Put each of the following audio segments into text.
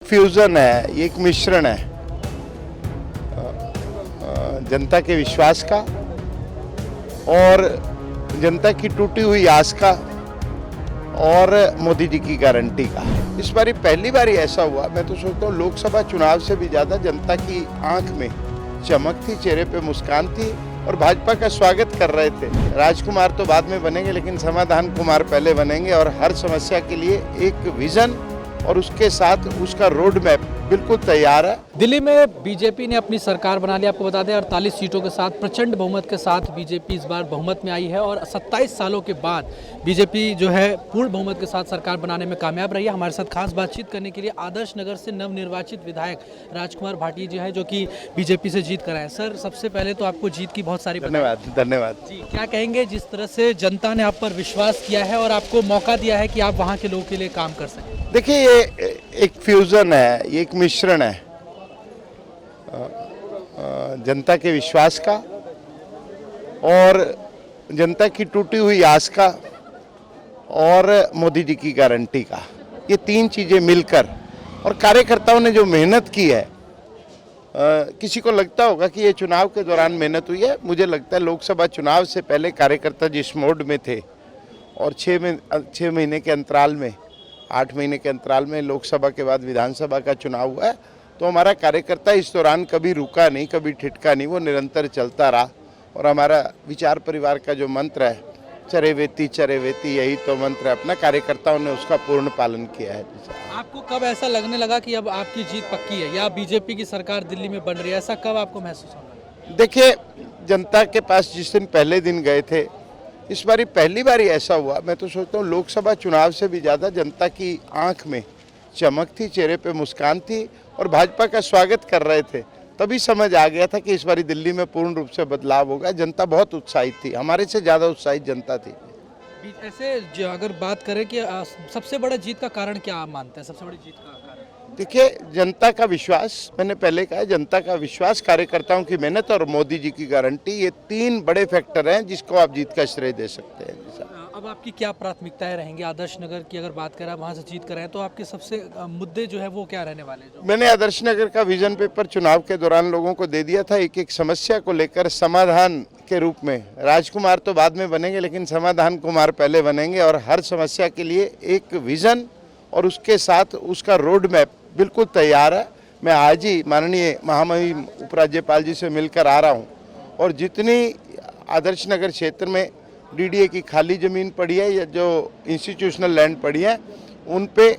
Fusion है, ये एक मिश्रण है जनता के विश्वास का और जनता की टूटी हुई आस का और मोदी जी की गारंटी का। इस बारी पहली बार ऐसा हुआ, मैं तो सोचता हूँ लोकसभा चुनाव से भी ज़्यादा जनता की आंख में चमक थी, चेहरे पे मुस्कान थी और भाजपा का स्वागत कर रहे थे। राजकुमार तो बाद में बनेंगे लेकिन समाधान कुमार पहले बनेंगे और हर समस्या के लिए एक विजन और उसके साथ उसका रोड मैप बिल्कुल तैयार है। दिल्ली में बीजेपी ने अपनी सरकार बना ली। आपको बता दें 48 सीटों के साथ प्रचंड बहुमत के साथ बीजेपी इस बार बहुमत में आई है और 27 सालों के बाद बीजेपी जो है पूर्ण बहुमत के साथ सरकार बनाने में कामयाब रही है। हमारे साथ खास बातचीत करने के लिए आदर्श नगर से नवनिर्वाचित विधायक राजकुमार भाटिया जी है, जो कि बीजेपी से जीत कर आए। सर, सबसे पहले तो आपको जीत की बहुत सारी धन्यवाद जी। क्या कहेंगे जिस तरह से जनता ने आप पर विश्वास किया है और आपको मौका दिया है कि आप वहाँ के लोगों के लिए काम कर सकें? देखिए, ये एक फ्यूजन है, ये एक मिश्रण है जनता के विश्वास का और जनता की टूटी हुई आस का और मोदी जी की गारंटी का। ये तीन चीज़ें मिलकर और कार्यकर्ताओं ने जो मेहनत की है, किसी को लगता होगा कि ये चुनाव के दौरान मेहनत हुई है। मुझे लगता है लोकसभा चुनाव से पहले कार्यकर्ता जिस मोड में थे और 6 महीने के अंतराल में, 8 महीने के अंतराल में लोकसभा के बाद विधानसभा का चुनाव हुआ है, तो हमारा कार्यकर्ता इस दौरान कभी रुका नहीं, कभी ठिठका नहीं, वो निरंतर चलता रहा। और हमारा विचार परिवार का जो मंत्र है, चरे वेती, यही तो मंत्र है अपना, कार्यकर्ताओं ने उसका पूर्ण पालन किया है। आपको कब ऐसा लगने लगा कि अब आपकी जीत पक्की है या बीजेपी की सरकार दिल्ली में बन रही है? ऐसा कब आपको महसूस हुआ? देखिए, जनता के पास जिस दिन पहले दिन गए थे, इस बारी पहली बार ऐसा हुआ, मैं तो सोचता हूँ लोकसभा चुनाव से भी ज़्यादा जनता की आंख में चमक थी, चेहरे पे मुस्कान थी और भाजपा का स्वागत कर रहे थे। तभी समझ आ गया था कि इस बारी दिल्ली में पूर्ण रूप से बदलाव होगा। जनता बहुत उत्साहित थी, हमारे से ज़्यादा उत्साहित जनता थी। ऐसे अगर बात करें कि सबसे बड़ा जीत का कारण क्या आप मानते हैं? सबसे बड़ी जीत का कारण देखिए, जनता का विश्वास, मैंने पहले कहा, जनता का विश्वास, कार्यकर्ताओं की मेहनत और मोदी जी की गारंटी, ये तीन बड़े फैक्टर हैं जिसको आप जीत का श्रेय दे सकते हैं। अब आपकी क्या प्राथमिकताएं रहेंगी? आदर्श नगर की अगर बात करें, वहाँ से जीत कर आए, तो आपके सबसे मुद्दे जो है वो क्या रहने वाले हैं? मैंने आदर्श नगर का विजन पेपर चुनाव के दौरान लोगों को दे दिया था। एक एक समस्या को लेकर समाधान के रूप में, राजकुमार तो बाद में बनेंगे लेकिन समाधान कुमार पहले बनेंगे और हर समस्या के लिए एक विजन और उसके साथ उसका रोड मैप बिल्कुल तैयार है। मैं आज ही माननीय महामहिम उपराज्यपाल जी से मिलकर आ रहा हूँ और जितनी आदर्श नगर क्षेत्र में डीडीए की खाली ज़मीन पड़ी है या जो इंस्टीट्यूशनल लैंड पड़ी है, उन पे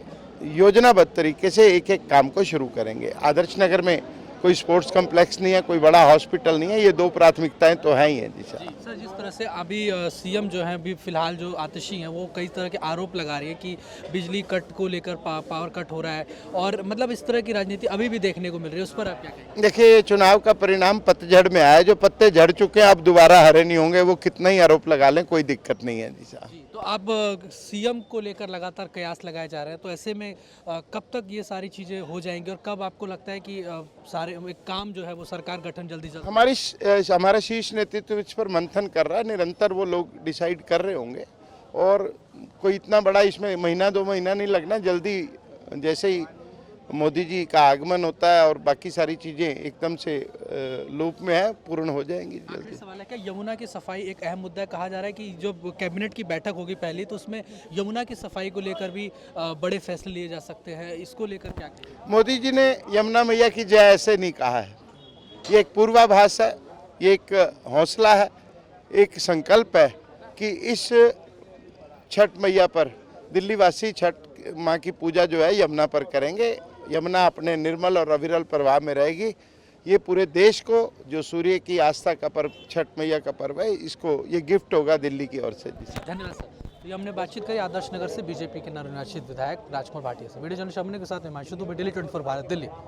योजनाबद्ध तरीके से एक एक काम को शुरू करेंगे। आदर्श नगर में कोई स्पोर्ट्स कॉम्प्लेक्स नहीं है, कोई बड़ा हॉस्पिटल नहीं है, ये दो प्राथमिकताएं तो हैं ही हैं। जी सर, जिस तरह से अभी सीएम जो है, अभी फिलहाल जो आतिशी हैं, वो कई तरह के आरोप लगा रही है कि बिजली कट को लेकर पावर कट हो रहा है और मतलब इस तरह की राजनीति अभी भी देखने को मिल रही है, उस पर आप क्या कहेंगे? देखिए, चुनाव का परिणाम पतझड़ में आया, जो पत्ते झड़ चुके हैं अब दोबारा हरे नहीं होंगे, वो कितना ही आरोप लगा लें, कोई दिक्कत नहीं है। जी, तो अब सीएम को लेकर लगातार कयास लगाए जा रहे हैं, तो ऐसे में कब तक ये सारी चीज़ें हो जाएंगी और कब आपको लगता है कि सारे एक काम जो है वो सरकार गठन जल्दी हमारा शीर्ष नेतृत्व इस पर मंथन कर रहा है, निरंतर वो लोग डिसाइड कर रहे होंगे और कोई इतना बड़ा इसमें महीना 2 महीना नहीं लगना। जल्दी जैसे ही मोदी जी का आगमन होता है और बाकी सारी चीज़ें एकदम से लूप में है, पूर्ण हो जाएंगी जल्दी। सवाल है, क्या यमुना की सफाई एक अहम मुद्दा है? कहा जा रहा है कि जो कैबिनेट की बैठक होगी पहली, तो उसमें यमुना की सफाई को लेकर भी बड़े फैसले लिए जा सकते हैं, इसको लेकर क्या कहें? मोदी जी ने यमुना मैया की जय ऐसे नहीं कहा है, ये एक पूर्वाभास है, ये एक हौसला है, एक संकल्प है कि इस छठ मैया पर दिल्ली वासी छठ माँ की पूजा जो है यमुना पर करेंगे। यमुना अपने निर्मल और अविरल प्रवाह में रहेगी। ये पूरे देश को जो सूर्य की आस्था का पर्व, छठ मैया का पर्व है, इसको ये गिफ्ट होगा दिल्ली की ओर से। धन्यवाद सर। तो ये हमने बातचीत करी आदर्श नगर से बीजेपी के नवनिर्वाचित विधायक राजकुमार भाटिया से। वीडियो जर्नलिस्ट अमने के साथ मैं हिमांशु दुबे, डेली 24 भारत, दिल्ली।